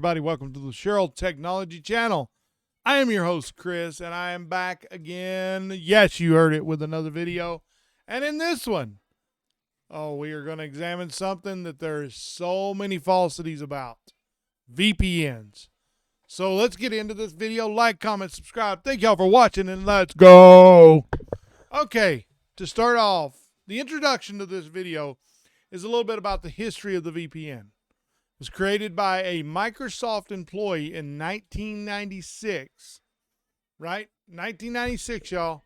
everybody. Welcome to the Cheryl Technology Channel. I am your host, Chris, and I am back again. Yes, you heard it, with another video. And in this one, we are going to examine something that there's so many falsities about. VPNs. So let's get into this video. Like, comment, subscribe. Thank y'all for watching, and let's go. Okay, to start off, the introduction to this video is a little bit about the history of the VPN. It was created by a Microsoft employee in 1996. Right? 1996, y'all.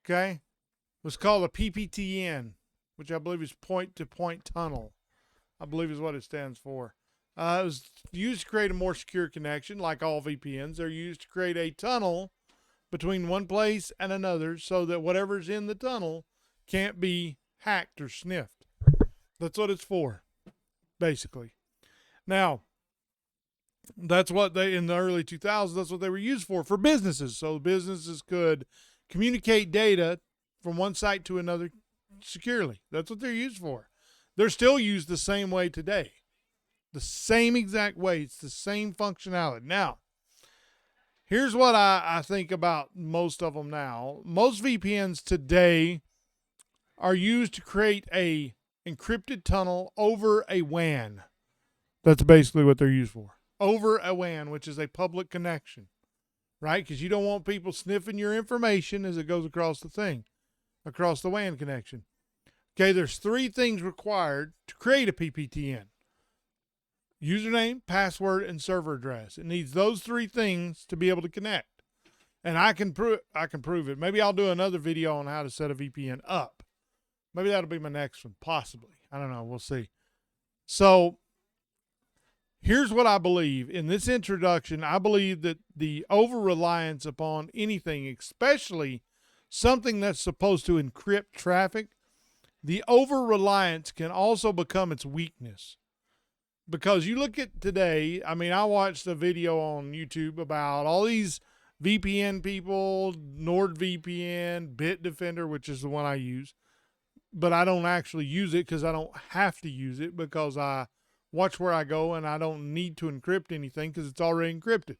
Okay? It was called a PPTN, which I believe is point-to-point tunnel. I believe is what it stands for. It was used to create a more secure connection, like all VPNs. They're used to create a tunnel between one place and another so that whatever's in the tunnel can't be hacked or sniffed. That's what it's for, basically. Now, that's what they, in the early 2000s, that's what they were used for businesses. So businesses could communicate data from one site to another securely. That's what they're used for. They're still used the same way today. The same exact way. It's the same functionality. Now, here's what I think about most of them now. Most VPNs today are used to create a encrypted tunnel over a WAN. That's basically what they're used for. Over a WAN, which is a public connection, right? Because you don't want people sniffing your information as it goes across the thing, across the WAN connection. Okay, there's three things required to create a PPTN. Username, password, and server address. It needs those three things to be able to connect. And I can prove it. Maybe I'll do another video on how to set a VPN up. Maybe that'll be my next one, possibly. I don't know. We'll see. So here's what I believe. In this introduction, I believe that the over-reliance upon anything, especially something that's supposed to encrypt traffic, the over-reliance can also become its weakness. Because you look at today, I mean, I watched a video on YouTube about all these VPN people, NordVPN, Bitdefender, which is the one I use. But I don't actually use it because I don't have to use it, because I watch where I go and I don't need to encrypt anything because it's already encrypted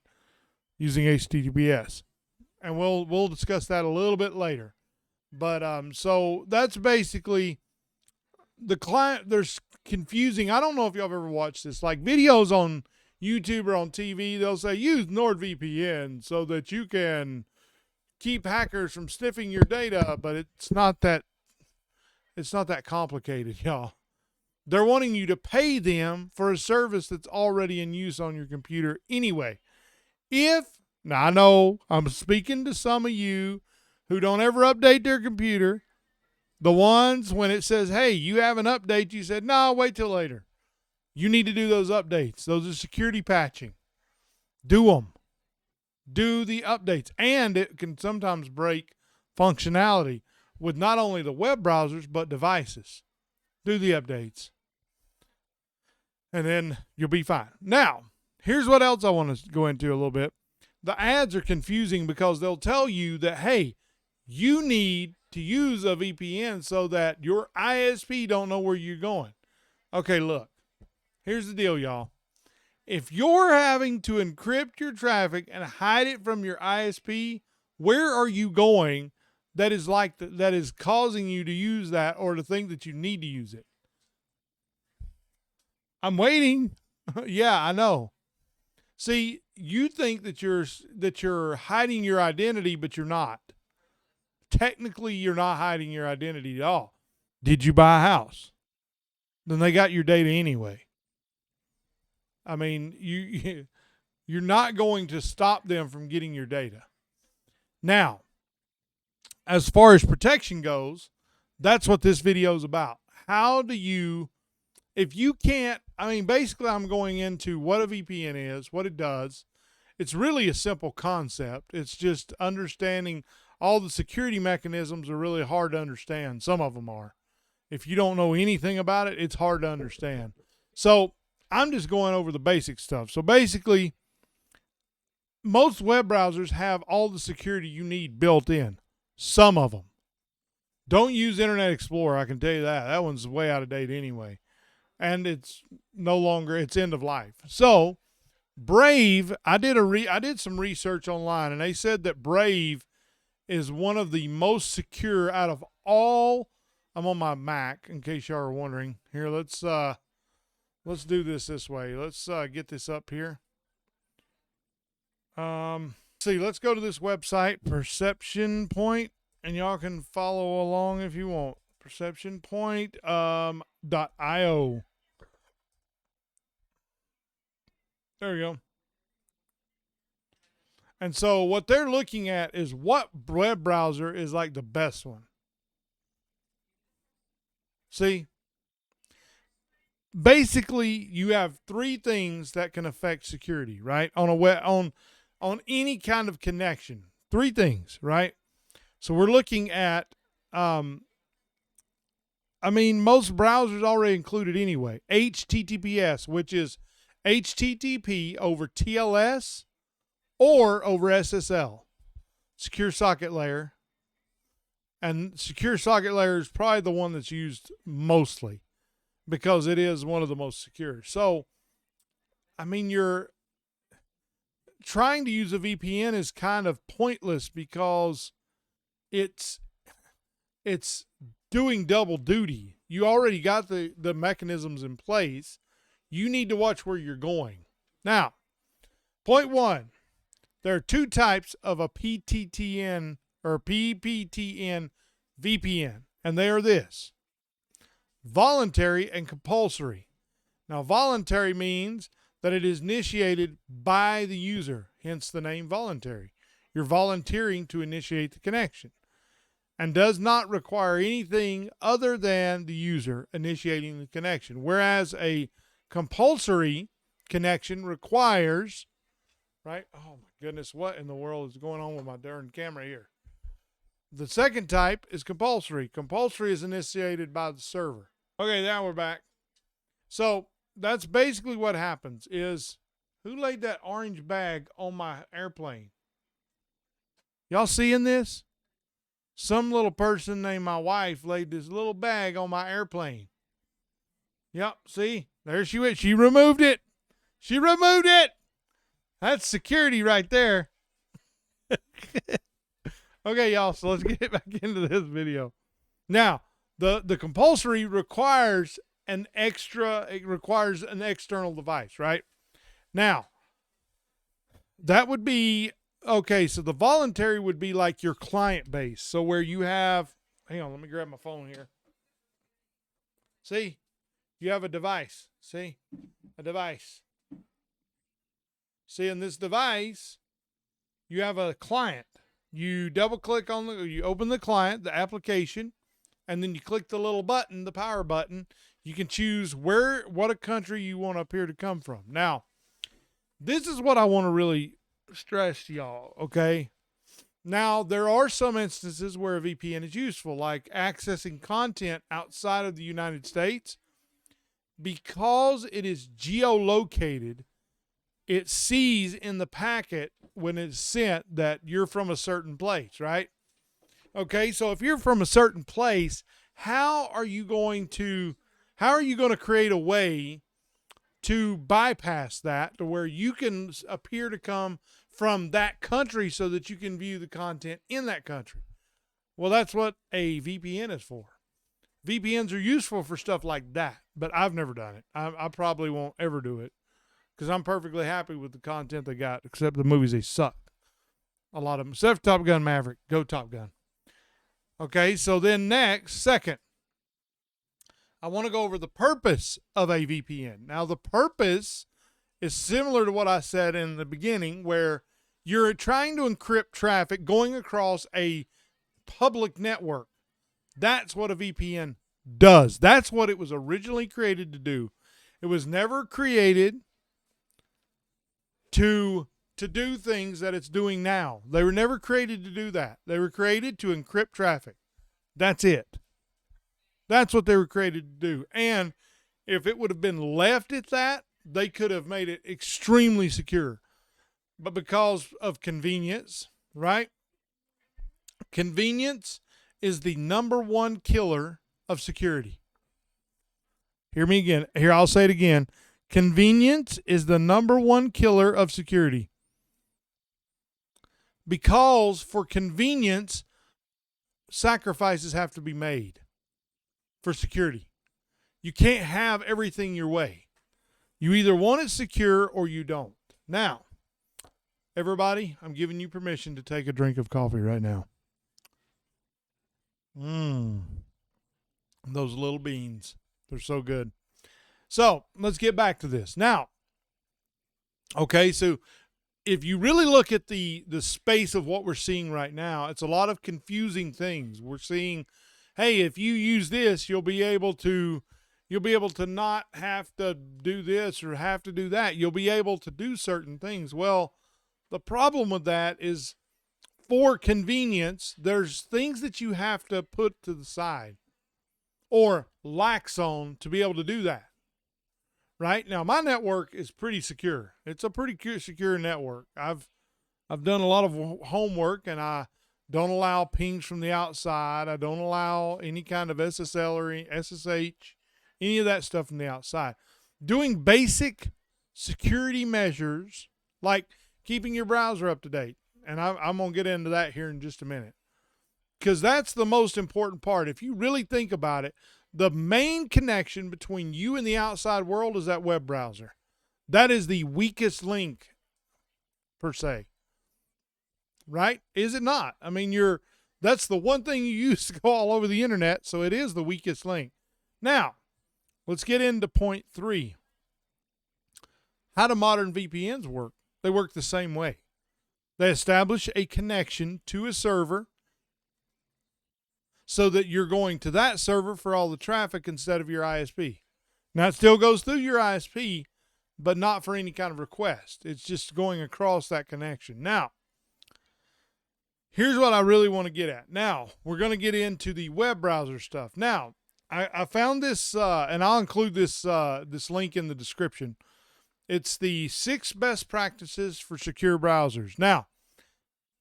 using HTTPS. And we'll discuss that a little bit later. But so that's basically the client. There's confusing. I don't know if y'all have ever watched this, like videos on YouTube or on TV. They'll say use NordVPN so that you can keep hackers from sniffing your data, but it's not that complicated, y'all. They're wanting you to pay them for a service that's already in use on your computer anyway. Now I know I'm speaking to some of you who don't ever update their computer. The ones when it says, hey, you have an update, you said, no, wait till later. You need to do those updates. Those are security patching. Do them. Do the updates. And it can sometimes break functionality with not only the web browsers, but devices. Do the updates. And then you'll be fine. Now, here's what else I want to go into a little bit. The ads are confusing because they'll tell you that, hey, you need to use a VPN so that your ISP don't know where you're going. Okay, look. Here's the deal, y'all. If you're having to encrypt your traffic and hide it from your ISP, where are you going that is that is causing you to use that or to think that you need to use it? I'm waiting. Yeah, I know. See, you think that you're hiding your identity, but you're not. Technically, you're not hiding your identity at all. Did you buy a house? Then they got your data anyway. I mean, you're not going to stop them from getting your data. Now, as far as protection goes, that's what this video is about. How do you, if you can't, I mean, basically I'm going into what a VPN is, what it does. It's really a simple concept. It's just understanding all the security mechanisms are really hard to understand. Some of them are. If you don't know anything about it, it's hard to understand. So I'm just going over the basic stuff. So basically, most web browsers have all the security you need built in. Some of them. Don't use Internet Explorer, I can tell you that. That one's way out of date anyway. and it's no longer, it's end of life. So Brave, I did some research online, and they said that Brave is one of the most secure out of all. I'm on my Mac, in case y'all are wondering. Here, let's do this way. Let's get this up here. See, let's go to this website, Perception Point, and y'all can follow along if you want. perceptionpoint.io. There we go. And so what they're looking at is what web browser is like the best one. See? Basically, you have three things that can affect security, right? On any kind of connection. Three things, right? So we're looking at most browsers already included anyway. HTTPS, which is HTTP over TLS or over SSL, secure socket layer. And secure socket layer is probably the one that's used mostly because it is one of the most secure. So, you're trying to use a VPN is kind of pointless because it's doing double duty. You already got the mechanisms in place. You need to watch where you're going. Now, point one, there are two types of a PTTN or PPTN VPN, and they are this: voluntary and compulsory. Now, voluntary means that it is initiated by the user, hence the name voluntary. You're volunteering to initiate the connection and does not require anything other than the user initiating the connection. Whereas a compulsory connection requires, right? Oh my goodness, what in the world is going on with my darn camera here? The second type is compulsory. Compulsory is initiated by the server. Okay, now we're back. So that's basically what happens is, who laid that orange bag on my airplane? Y'all seeing this? Some little person named my wife laid this little bag on my airplane. Yep, see? There she went. She removed it. She removed it. That's security right there. Okay, y'all, so let's get back into this video. Now, the compulsory requires an external device, right? Now, that would be, okay, so the voluntary would be like your client base. So where you have, hang on, let me grab my phone here. See, you have a device. See, a device. See, in this device, you have a client. You double click on you open the client, the application, and then you click the little button, the power button. You can choose what a country you want to appear to come from. Now, this is what I want to really stress to y'all, okay? Now, there are some instances where a VPN is useful, like accessing content outside of the United States. Because it is geolocated, it sees in the packet when it's sent that you're from a certain place, right? Okay, so if you're from a certain place, how are you going to create a way to bypass that to where you can appear to come from that country so that you can view the content in that country? Well, that's what a VPN is for. VPNs are useful for stuff like that, but I've never done it. I probably won't ever do it because I'm perfectly happy with the content they got, except the movies, they suck. A lot of them. Except for Top Gun Maverick. Go Top Gun. Okay, so then second, I want to go over the purpose of a VPN. Now, the purpose is similar to what I said in the beginning, where you're trying to encrypt traffic going across a public network. That's what a VPN does. That's what it was originally created to do. It was never created to do things that it's doing now. They were never created to do that. They were created to encrypt traffic. That's it. That's what they were created to do. And if it would have been left at that, they could have made it extremely secure. But because of convenience, right? Convenience is the number one killer of security. Hear me again. Here, I'll say it again. Convenience is the number one killer of security. Because for convenience, sacrifices have to be made for security. You can't have everything your way. You either want it secure or you don't. Now, everybody, I'm giving you permission to take a drink of coffee right now. Those little beans. They're so good. So let's get back to this. Now, okay, so if you really look at the space of what we're seeing right now, it's a lot of confusing things. We're seeing, hey, if you use this, you'll be able to not have to do this or have to do that. You'll be able to do certain things. Well, the problem with that is for convenience, there's things that you have to put to the side or lax on to be able to do that. Right? Now, my network is pretty secure. It's a pretty secure network. I've done a lot of homework, and I don't allow pings from the outside. I don't allow any kind of SSL or SSH, any of that stuff from the outside. Doing basic security measures like keeping your browser up to date. And I'm going to get into that here in just a minute, because that's the most important part. If you really think about it, the main connection between you and the outside world is that web browser. That is the weakest link, per se. Right? Is it not? I mean, that's the one thing you use to go all over the internet, so it is the weakest link. Now, let's get into point 3. How do modern VPNs work? They work the same way. They establish a connection to a server so that you're going to that server for all the traffic instead of your ISP. Now, it still goes through your ISP, but not for any kind of request. It's just going across that connection. Now, here's what I really want to get at. Now, we're going to get into the web browser stuff. Now, I found this, and I'll include this link in the description. It's the 6 best practices for secure browsers. Now,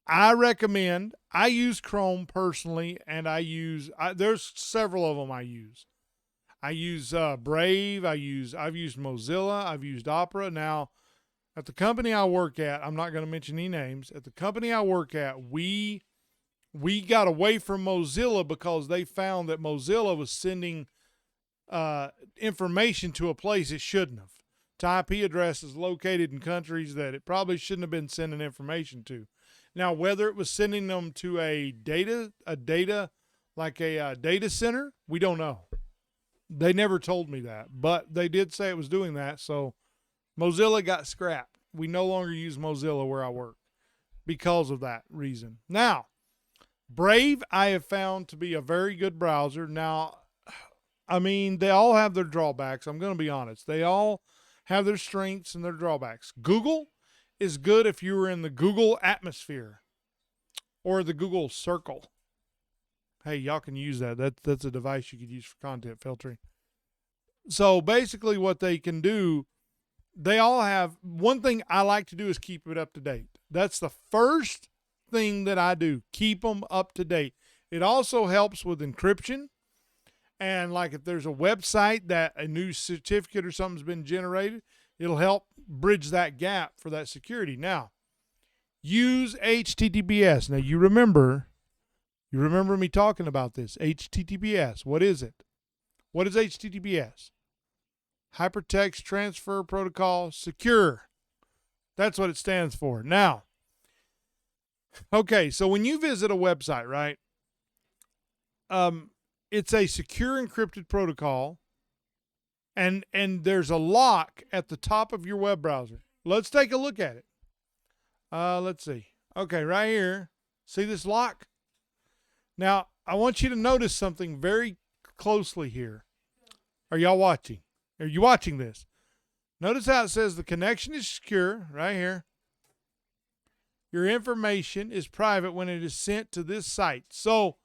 I use Chrome personally, and there's several of them I use. I use Brave. I've used Mozilla. I've used Opera. Now, at the company I work at, I'm not going to mention any names. At the company I work at, we got away from Mozilla because they found that Mozilla was sending information to a place it shouldn't have, to IP addresses located in countries that it probably shouldn't have been sending information to. Now, whether it was sending them to a data center, we don't know. They never told me that, but they did say it was doing that. So Mozilla got scrapped. We no longer use Mozilla where I work because of that reason. Now, Brave I have found to be a very good browser. Now, I mean, they all have their drawbacks. I'm going to be honest. They all have their strengths and their drawbacks. Google is good if you were in the Google atmosphere or the Google circle. Hey, y'all can use that. That's a device you could use for content filtering. So basically what they can do, they all have, one thing I like to do is keep it up to date. That's the first thing that I do, keep them up to date. It also helps with encryption. And like if there's a website that a new certificate or something's been generated, it'll help bridge that gap for that security. Now, use HTTPS. Now, you remember me talking about this. HTTPS. What is it? What is HTTPS? Hypertext Transfer Protocol Secure. That's what it stands for. Now, okay, so when you visit a website, right, it's a secure encrypted protocol, and there's a lock at the top of your web browser. Let's take a look at it. Let's see. Okay, right here. See this lock? Now, I want you to notice something very closely here. Are y'all watching? Are you watching this? Notice how it says the connection is secure right here. Your information is private when it is sent to this site. So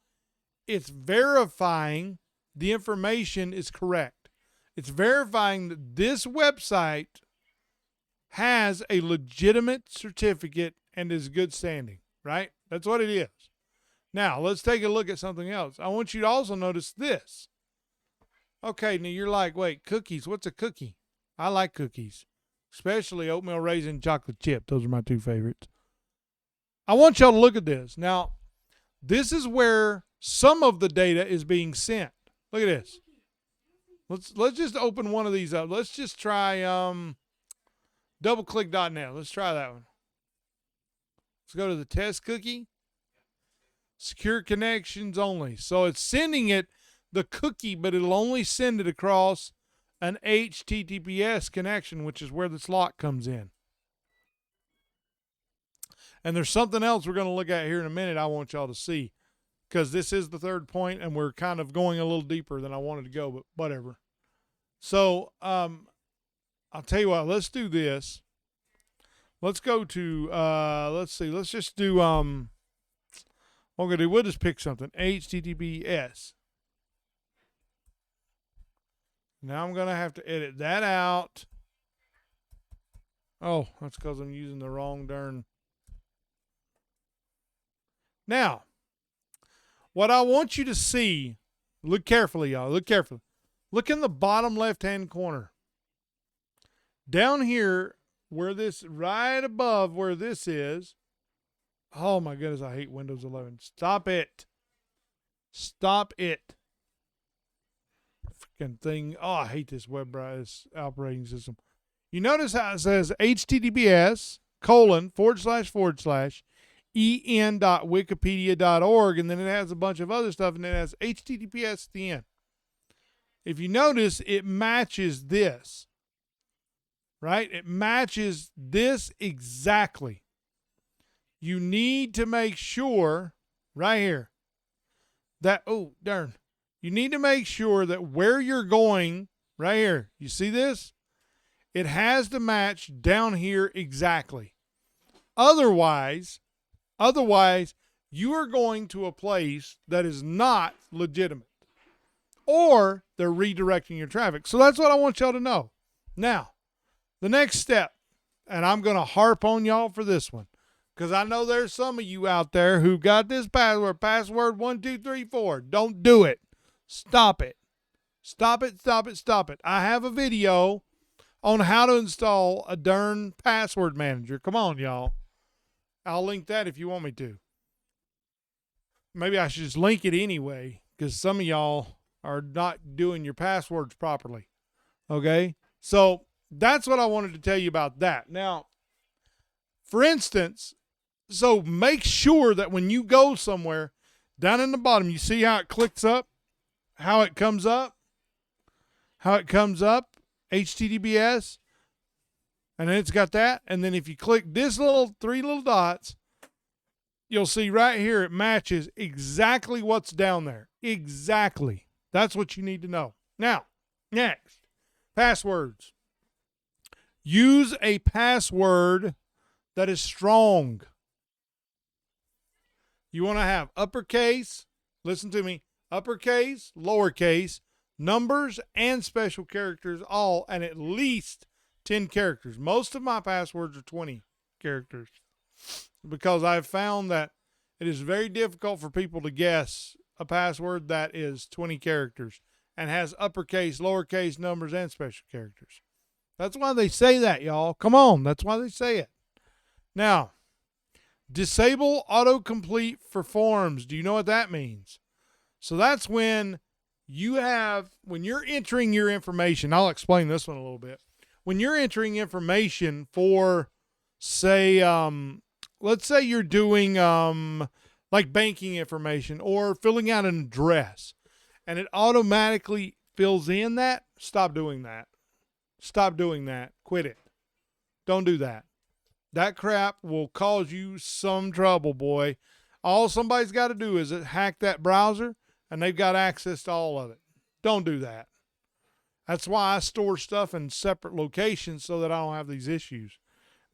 it's verifying the information is correct. It's verifying that this website has a legitimate certificate and is good standing, right? That's what it is. Now, let's take a look at something else. I want you to also notice this. Okay, now you're like, wait, cookies, what's a cookie? I like cookies, especially oatmeal raisin chocolate chip. Those are my two favorites. I want y'all to look at this. Now, this is where some of the data is being sent. Look at this. Let's just open one of these up. Let's just try doubleclick.net. Let's try that one. Let's go to the test cookie. Secure connections only. So it's sending it the cookie, but it'll only send it across an HTTPS connection, which is where this lock comes in. And there's something else we're going to look at here in a minute I want y'all to see, because this is the third point, and we're kind of going a little deeper than I wanted to go, but whatever. So I'll tell you what, let's do this. Let's go to, let's see, let's just do, what we're going to do, we'll just pick something, HTTPS. Now I'm going to have to edit that out. Oh, that's because I'm using the wrong darn. Now, what I want you to see, look carefully, y'all. Look carefully. Look in the bottom left-hand corner. Down here, where this, right above where this is. Oh, my goodness, I hate Windows 11. Stop it. Stop it. Freaking thing. Oh, I hate this this operating system. You notice how it says https:// en.wikipedia.org, and then it has a bunch of other stuff, and then it has HTTPS at the end. If you notice, it matches this, right? It matches this exactly. You need to make sure, right here, that, oh, darn. You need to make sure that where you're going, right here, you see this? It has to match down here exactly. Otherwise, you are going to a place that is not legitimate, or they're redirecting your traffic. So that's what I want y'all to know. Now, the next step, and I'm going to harp on y'all for this one, because I know there's some of you out there who got this password 1234. Don't do it. Stop it. Stop it, stop it, stop it. I have a video on how to install a darn password manager. Come on, y'all. I'll link that if you want me to. Maybe I should just link it anyway, because some of y'all are not doing your passwords properly. Okay? So that's what I wanted to tell you about that. Now, for instance, so make sure that when you go somewhere, down in the bottom, you see how it clicks up? How it comes up? HTTPS. And then it's got that. And then if you click this three little dots, you'll see right here it matches exactly what's down there. Exactly. That's what you need to know. Now, next, passwords. Use a password that is strong. You want to have uppercase, listen to me, uppercase, lowercase, numbers, and special characters all, and at least 10 characters. Most of my passwords are 20 characters, because I've found that it is very difficult for people to guess a password that is 20 characters and has uppercase, lowercase, numbers, and special characters. That's why they say that, y'all. Come on. That's why they say it. Now, disable autocomplete for forms. Do you know what that means? So that's when you're entering your information. I'll explain this one a little bit. When you're entering information for, say, let's say you're doing like banking information or filling out an address, and it automatically fills in that, stop doing that. Stop doing that. Quit it. Don't do that. That crap will cause you some trouble, boy. All somebody's got to do is hack that browser, and they've got access to all of it. Don't do that. That's why I store stuff in separate locations, so that I don't have these issues.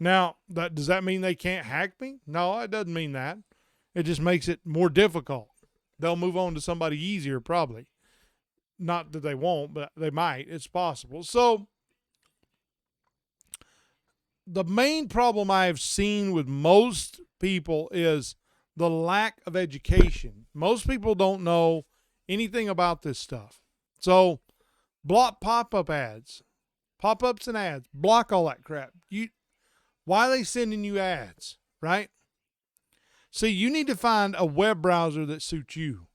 Now, does that mean they can't hack me? No, it doesn't mean that. It just makes it more difficult. They'll move on to somebody easier, probably. Not that they won't, but they might. It's possible. So, the main problem I've seen with most people is the lack of education. Most people don't know anything about this stuff. So, Block pop-up ads. Pop-ups and ads. Block all that crap. Why are they sending you ads, right? See, you need to find a web browser that suits you.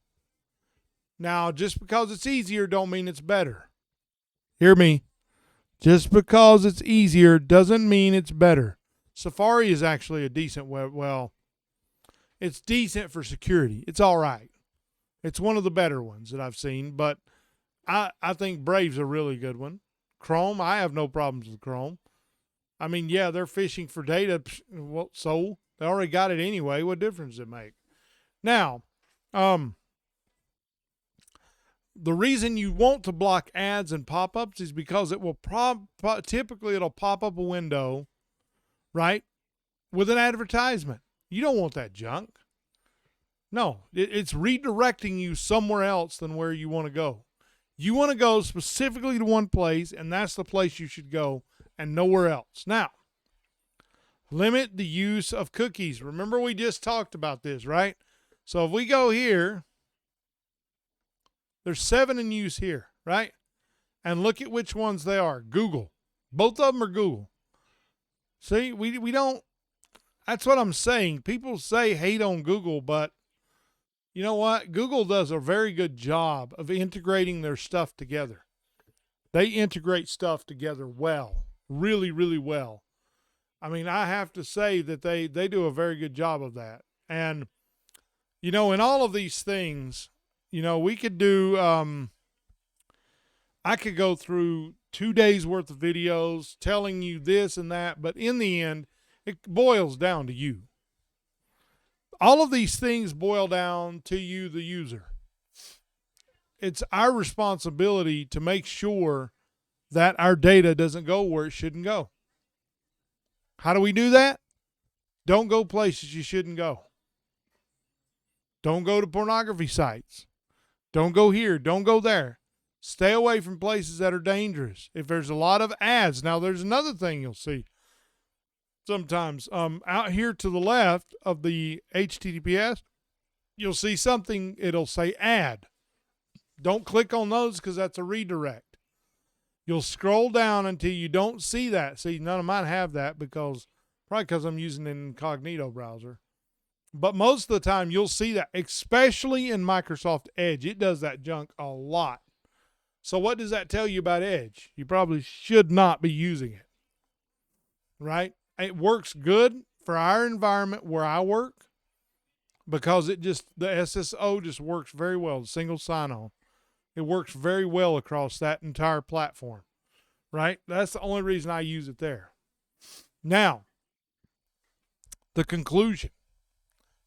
Now, just because it's easier don't mean it's better. Hear me. Just because it's easier doesn't mean it's better. Safari is actually a decent web. Well, it's decent for security. It's all right. It's one of the better ones that I've seen, but I think Brave's a really good one. Chrome, I have no problems with Chrome. I mean, yeah, they're fishing for data. Well, so they already got it anyway. What difference does it make? Now, the reason you want to block ads and pop-ups is because it will typically it'll pop up a window, right, with an advertisement. You don't want that junk. No, it's redirecting you somewhere else than where you want to go. You want to go specifically to one place, and that's the place you should go and nowhere else. Now, limit the use of cookies. Remember, we just talked about this, right? So if we go here, there's 7 in use here, right? And look at which ones they are. Google. Both of them are Google. See, we don't, that's what I'm saying. People say hate on Google, but you know what? Google does a very good job of integrating their stuff together. They integrate stuff together well, really, really well. I mean, I have to say that they do a very good job of that. And, you know, in all of these things, you know, we could do, I could go through 2 days worth of videos telling you this and that, but in the end, it boils down to you. All of these things boil down to you, the user. It's our responsibility to make sure that our data doesn't go where it shouldn't go. How do we do that? Don't go places you shouldn't go. Don't go to pornography sites. Don't go here. Don't go there. Stay away from places that are dangerous. If there's a lot of ads, now there's another thing you'll see. Sometimes out here to the left of the HTTPS, you'll see something, it'll say ad. Don't click on those because that's a redirect. You'll scroll down until you don't see that. See, none of mine have that probably because I'm using an incognito browser. But most of the time you'll see that, especially in Microsoft Edge. It does that junk a lot. So what does that tell you about Edge? You probably should not be using it, right? It works good for our environment where I work because the SSO just works very well, the single sign-on. It works very well across that entire platform, right? That's the only reason I use it there. Now, the conclusion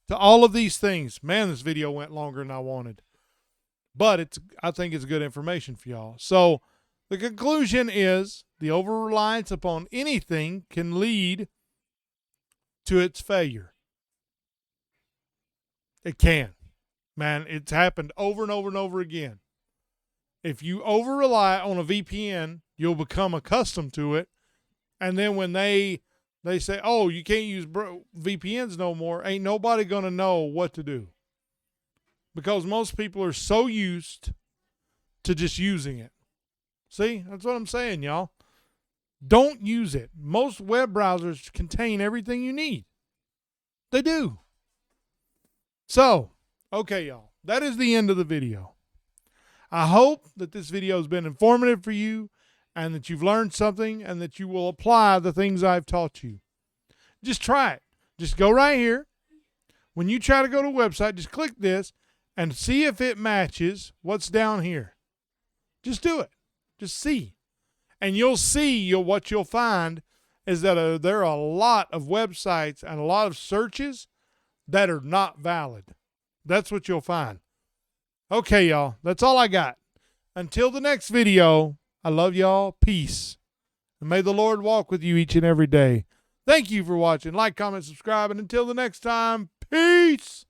to all of these things. Man, this video went longer than I wanted, but I think it's good information for y'all. So the conclusion is the over-reliance upon anything can lead to its failure. It can. Man, it's happened over and over and over again. If you over-rely on a VPN, you'll become accustomed to it. And then when they say, oh, you can't use VPNs no more, ain't nobody going to know what to do. Because most people are so used to just using it. See, that's what I'm saying, y'all. Don't use it. Most web browsers contain everything you need. They do. So, okay, y'all. That is the end of the video. I hope that this video has been informative for you and that you've learned something and that you will apply the things I've taught you. Just try it. Just go right here. When you try to go to a website, just click this and see if it matches what's down here. Just do it. Just see. And you'll see what you'll find is that there are a lot of websites and a lot of searches that are not valid. That's what you'll find. Okay, y'all. That's all I got. Until the next video, I love y'all. Peace. And may the Lord walk with you each and every day. Thank you for watching. Like, comment, subscribe. And until the next time, peace.